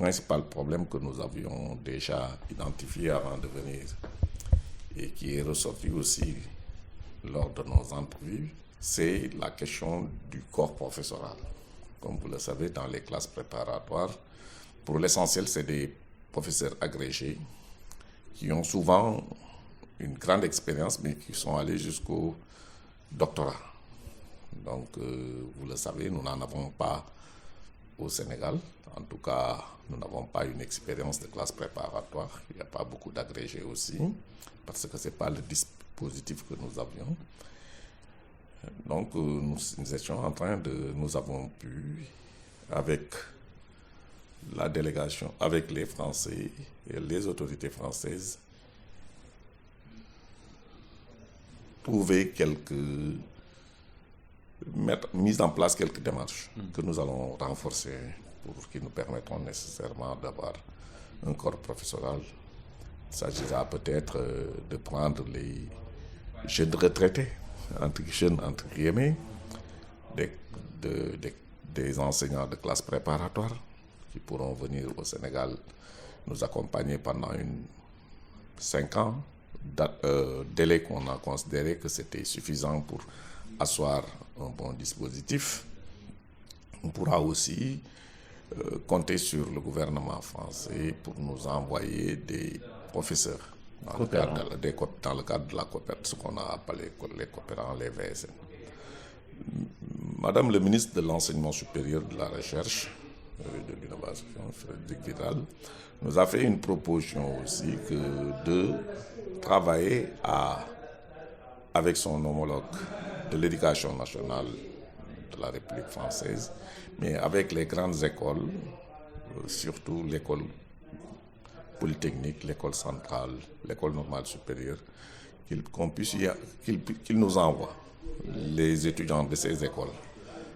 principal problème que nous avions déjà identifié avant de venir et qui est ressorti aussi lors de nos entrevues, c'est la question du corps professoral. Comme vous le savez, dans les classes préparatoires, pour l'essentiel, c'est des professeurs agrégés qui ont souvent une grande expérience, mais qui sont allés jusqu'au doctorat. Donc, vous le savez, nous n'en avons pas au Sénégal. En tout cas, nous n'avons pas une expérience de classe préparatoire. Il n'y a pas beaucoup d'agrégés aussi, parce que ce n'est pas le dispositif que nous avions. Donc, nous étions en train de... Nous avons pu, avec la délégation, avec les Français et les autorités françaises, trouver mise en place quelques démarches que nous allons renforcer pour qui nous permettront nécessairement d'avoir un corps professoral. Il s'agira peut-être de prendre les jeunes retraités, entre guillemets, des enseignants de classe préparatoire qui pourront venir au Sénégal nous accompagner pendant 5 ans, délai qu'on a considéré que c'était suffisant pour asseoir un bon dispositif. On pourra aussi compter sur le gouvernement français pour nous envoyer des professeurs dans le cadre de la coopération, ce qu'on a appelé les coopérants, les VSN. Madame le ministre de l'Enseignement supérieur, de la Recherche et de l'Innovation, Frédérique Vidal, nous a fait une proposition aussi de travailler avec son homologue de l'Éducation nationale de la République française, mais avec les grandes écoles, surtout l'école polytechnique, l'école centrale, l'école normale supérieure, qu'il nous envoie les étudiants de ces écoles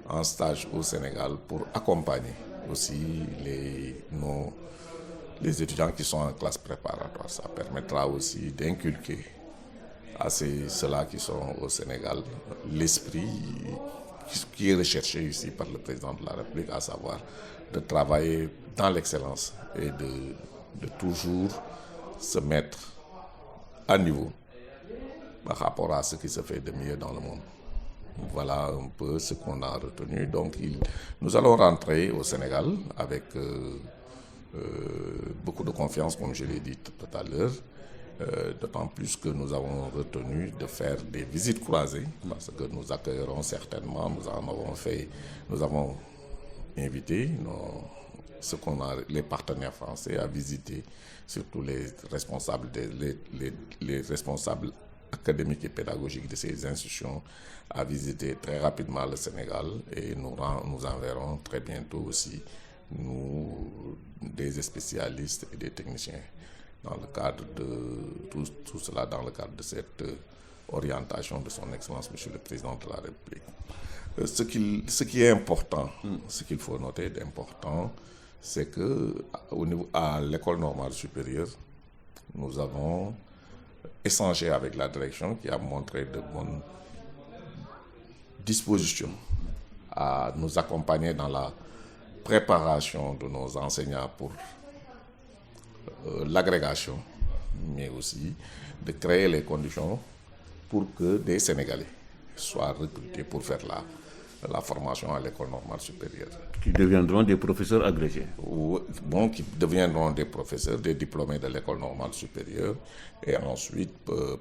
en stage au Sénégal pour accompagner aussi les étudiants qui sont en classe préparatoire. Ça permettra aussi d'inculquer à ceux-là qui sont au Sénégal l'esprit qui est recherché ici par le président de la République, à savoir de travailler dans l'excellence et de toujours se mettre à niveau par rapport à ce qui se fait de mieux dans le monde. Voilà un peu ce qu'on a retenu. Donc, nous allons rentrer au Sénégal avec beaucoup de confiance, comme je l'ai dit tout à l'heure, d'autant plus que nous avons retenu de faire des visites croisées, parce que nous accueillerons certainement, nous avons invité les partenaires français à visiter, surtout les responsables académiques et pédagogiques de ces institutions, à visiter très rapidement le Sénégal, et nous enverrons très bientôt aussi des spécialistes et des techniciens dans le cadre de tout cela, dans le cadre de cette orientation de son Excellence, Monsieur le Président de la République. Ce qui est important, ce qu'il faut noter d'important, c'est qu'à l'école normale supérieure, nous avons échangé avec la direction qui a montré de bonnes dispositions à nous accompagner dans la préparation de nos enseignants pour l'agrégation, mais aussi de créer les conditions pour que des Sénégalais soient recrutés pour faire la formation à l'école normale supérieure. Qui deviendront des professeurs agrégés. Bon, qui deviendront des professeurs, des diplômés de l'école normale supérieure. Et ensuite,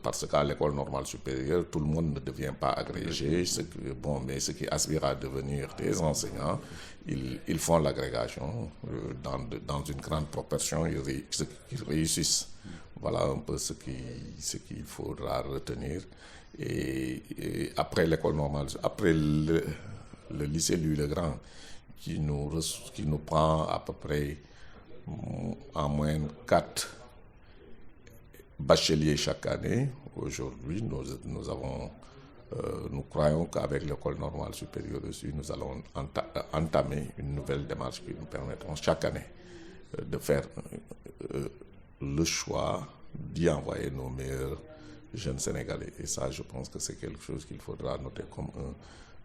parce qu'à l'école normale supérieure, tout le monde ne devient pas agrégé. Mais ceux qui aspirent à devenir des enseignants, ils font l'agrégation dans une grande proportion, ils réussissent. Voilà un peu ce qu'il faudra retenir. Et après l'école normale, après le lycée Louis-le-Grand, qui nous prend à peu près en moyenne 4 bacheliers chaque année. Aujourd'hui, nous croyons qu'avec l'école normale supérieure aussi, nous allons entamer une nouvelle démarche qui nous permettra chaque année de faire le choix d'y envoyer nos meilleurs jeunes Sénégalais. Et ça, je pense que c'est quelque chose qu'il faudra noter comme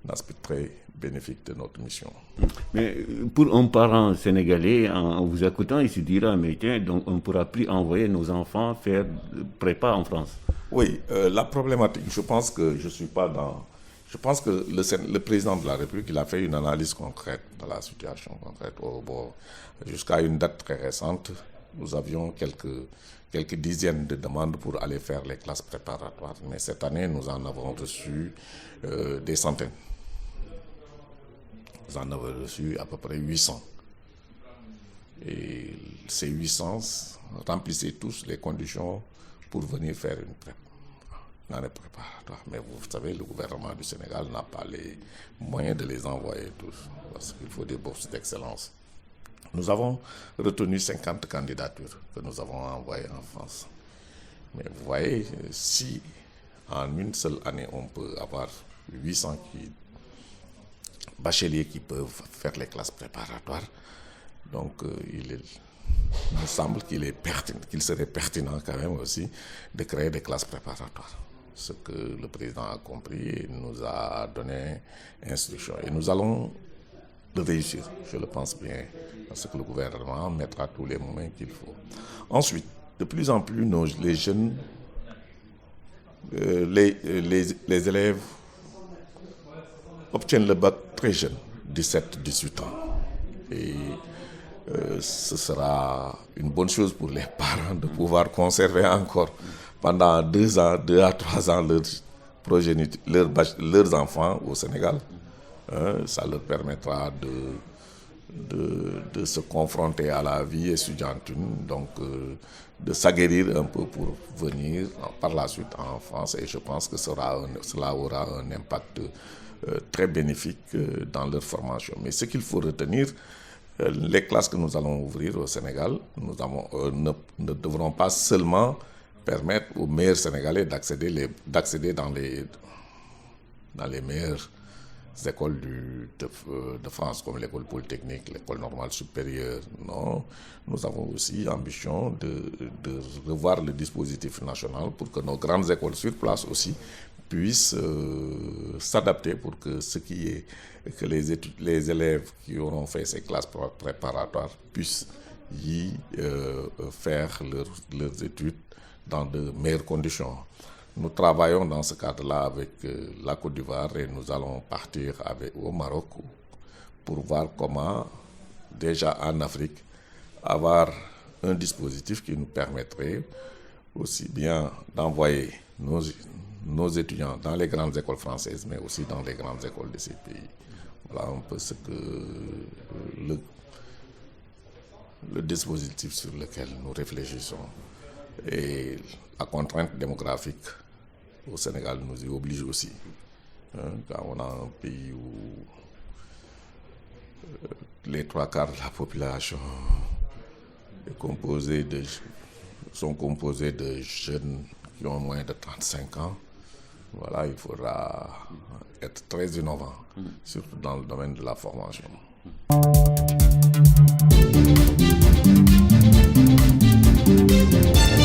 aspect très bénéfique de notre mission. Mais pour un parent sénégalais, en vous écoutant, il se dira, mais tiens, donc on ne pourra plus envoyer nos enfants faire prépa en France. Oui, la problématique, je pense que je suis pas dans... Je pense que le président de la République, il a fait une analyse concrète de la situation concrète. Jusqu'à une date très récente, nous avions quelques dizaines de demandes pour aller faire les classes préparatoires. Mais cette année, nous en avons reçu des centaines. Nous en avons reçu à peu près 800. Et ces 800 remplissaient tous les conditions pour venir faire une année préparatoire. Mais vous savez, le gouvernement du Sénégal n'a pas les moyens de les envoyer tous, parce qu'il faut des bourses d'excellence. Nous avons retenu 50 candidatures que nous avons envoyées en France. Mais vous voyez, si en une seule année, on peut avoir 800 bacheliers qui peuvent faire les classes préparatoires, donc il me semble qu'il serait pertinent quand même aussi de créer des classes préparatoires. Ce que le président a compris et nous a donné instruction. Et nous allons le réussir, je le pense bien, parce que le gouvernement mettra tous les moyens qu'il faut. Ensuite, de plus en plus, les jeunes, les élèves obtiennent le bac très jeunes, 17-18 ans. Et ce sera une bonne chose pour les parents de pouvoir conserver encore pendant 2 à 3 ans leurs enfants au Sénégal. Ça leur permettra de se confronter à la vie estudiantine, donc de s'aguerrir un peu pour venir par la suite en France. Et je pense que cela aura un impact très bénéfique dans leur formation. Mais ce qu'il faut retenir, les classes que nous allons ouvrir au Sénégal ne devront pas seulement permettre aux meilleurs Sénégalais d'accéder dans les meilleures écoles de France, comme l'école polytechnique, l'école normale supérieure. Non, nous avons aussi l'ambition de revoir le dispositif national pour que nos grandes écoles sur place aussi puissent s'adapter pour que les élèves qui auront fait ces classes préparatoires puissent y faire leurs études dans de meilleures conditions. Nous travaillons dans ce cadre-là avec la Côte d'Ivoire et nous allons partir au Maroc pour voir comment, déjà en Afrique, avoir un dispositif qui nous permettrait aussi bien d'envoyer nos étudiants dans les grandes écoles françaises, mais aussi dans les grandes écoles de ces pays. Voilà un peu ce que le dispositif sur lequel nous réfléchissons. Et la contrainte démographique au Sénégal nous y oblige aussi. Quand on a un pays où les 3/4 de la population sont composés de jeunes qui ont moins de 35 ans, voilà, il faudra être très innovant, surtout dans le domaine de la formation.